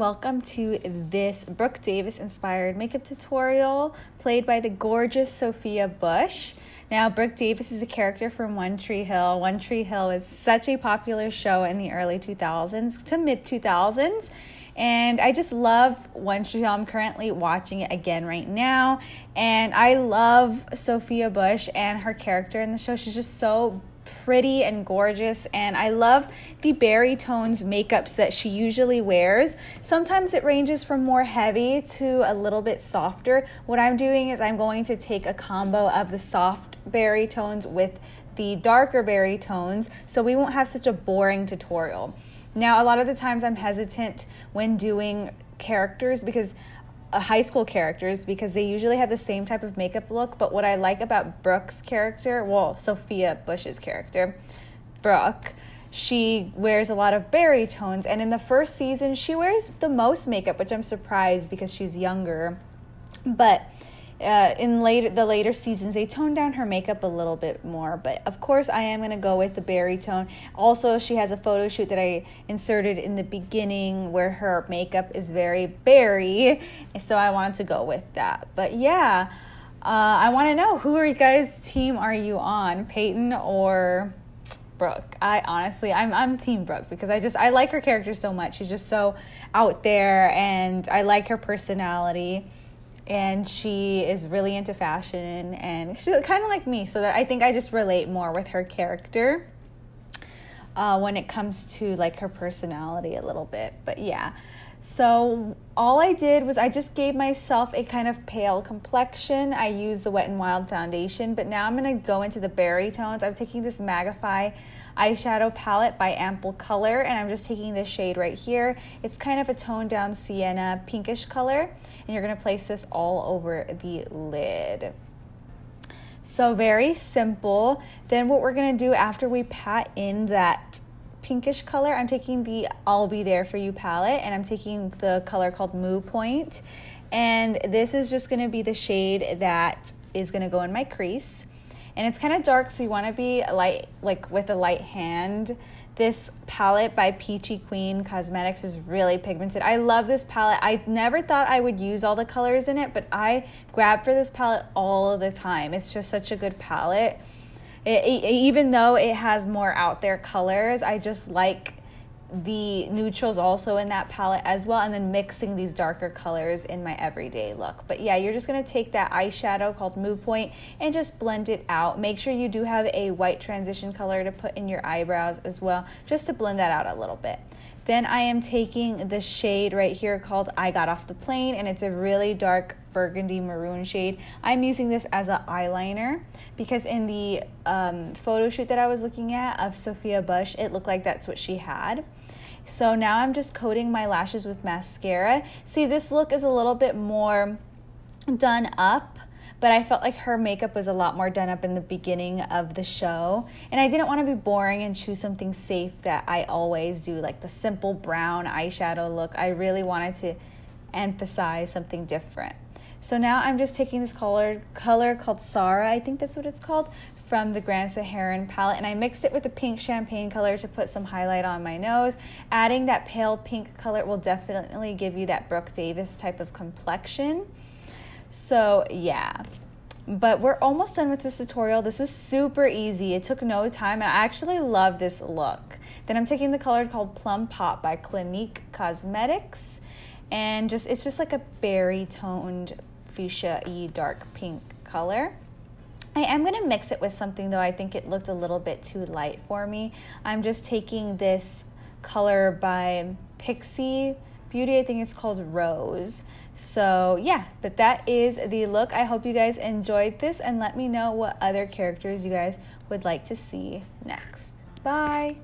welcome to this Brooke Davis inspired makeup tutorial played by the gorgeous Sophia Bush. Now, Brooke Davis is a character from One Tree Hill. One Tree Hill is such a popular show in the early 2000s to mid 2000s. And I just love One Tree Hill. I'm currently watching it again right now. And I love Sophia Bush and her character in the show. She's just so pretty and gorgeous, and I love the berry tones makeups that she usually wears. Sometimes it ranges from more heavy to a little bit softer. What I'm doing is I'm going to take a combo of the soft berry tones with the darker berry tones so we won't have such a boring tutorial. Now, a lot of the times I'm hesitant when doing characters because high school characters because they usually have the same type of makeup look. But what I like about Brooke's character, well, Sophia Bush's character, Brooke, she wears a lot of berry tones, and in the first season she wears the most makeup, which I'm surprised because she's younger. But in the later seasons, they tone down her makeup a little bit more. But of course, I am going to go with the berry tone. Also, she has a photo shoot that I inserted in the beginning where her makeup is very berry, so I wanted to go with that. But yeah, I want to know, who are you guys' team are you on, Peyton or Brooke? I'm team Brooke because I like her character so much. She's just so out there, and I like her personality. And she is really into fashion, and she's kind of like me, so that I think I just relate more with her character when it comes to like her personality a little bit. But yeah, so all I did was I just gave myself a kind of pale complexion. I used the Wet n Wild foundation, but now I'm going to go into the berry tones. I'm taking this Magefy eyeshadow palette by Ample Color, and I'm just taking this shade right here. It's kind of a toned down sienna pinkish color, and you're going to place this all over the lid. So very simple. Then what we're going to do after we pat in that pinkish color, I'm taking the I'll Be There For You palette, and I'm taking the color called Moo Point, and this is just going to be the shade that is going to go in my crease. And it's kind of dark, so you want to be light, like with a light hand. This palette by Peachy Queen Cosmetics is really pigmented. I love this palette. I never thought I would use all the colors in it, but I grab for this palette all of the time. It's just such a good palette. Even though it has more out there colors, I just like the neutrals also in that palette as well, and then mixing these darker colors in my everyday look. But yeah, you're just going to take that eyeshadow called Moo Point and just blend it out. Make sure you do have a white transition color to put in your eyebrows as well, just to blend that out a little bit. Then I am taking the shade right here called I Got Off the Plane, and it's a really dark burgundy maroon shade. I'm using this as an eyeliner because in the photo shoot that I was looking at of Sophia Bush, it looked like that's what she had. So now I'm just coating my lashes with mascara. See, this look is a little bit more done up, but I felt like her makeup was a lot more done up in the beginning of the show. And I didn't want to be boring and choose something safe that I always do, like the simple brown eyeshadow look. I really wanted to emphasize something different. So now I'm just taking this color called Sarah, I think that's what it's called, from the Grand Saharan palette, and I mixed it with the pink champagne color to put some highlight on my nose. Adding that pale pink color will definitely give you that Brooke Davis type of complexion. So yeah, but we're almost done with this tutorial. This was super easy. It took no time, and I actually love this look. Then I'm taking the color called Plum Pop by Clinique Cosmetics, and it's just like a berry toned fuchsia-y dark pink color. I am going to mix it with something though. I think it looked a little bit too light for me. I'm just taking this color by Pixie Beauty. I think it's called Rose. So yeah, but that is the look. I hope you guys enjoyed this, and let me know what other characters you guys would like to see next. Bye!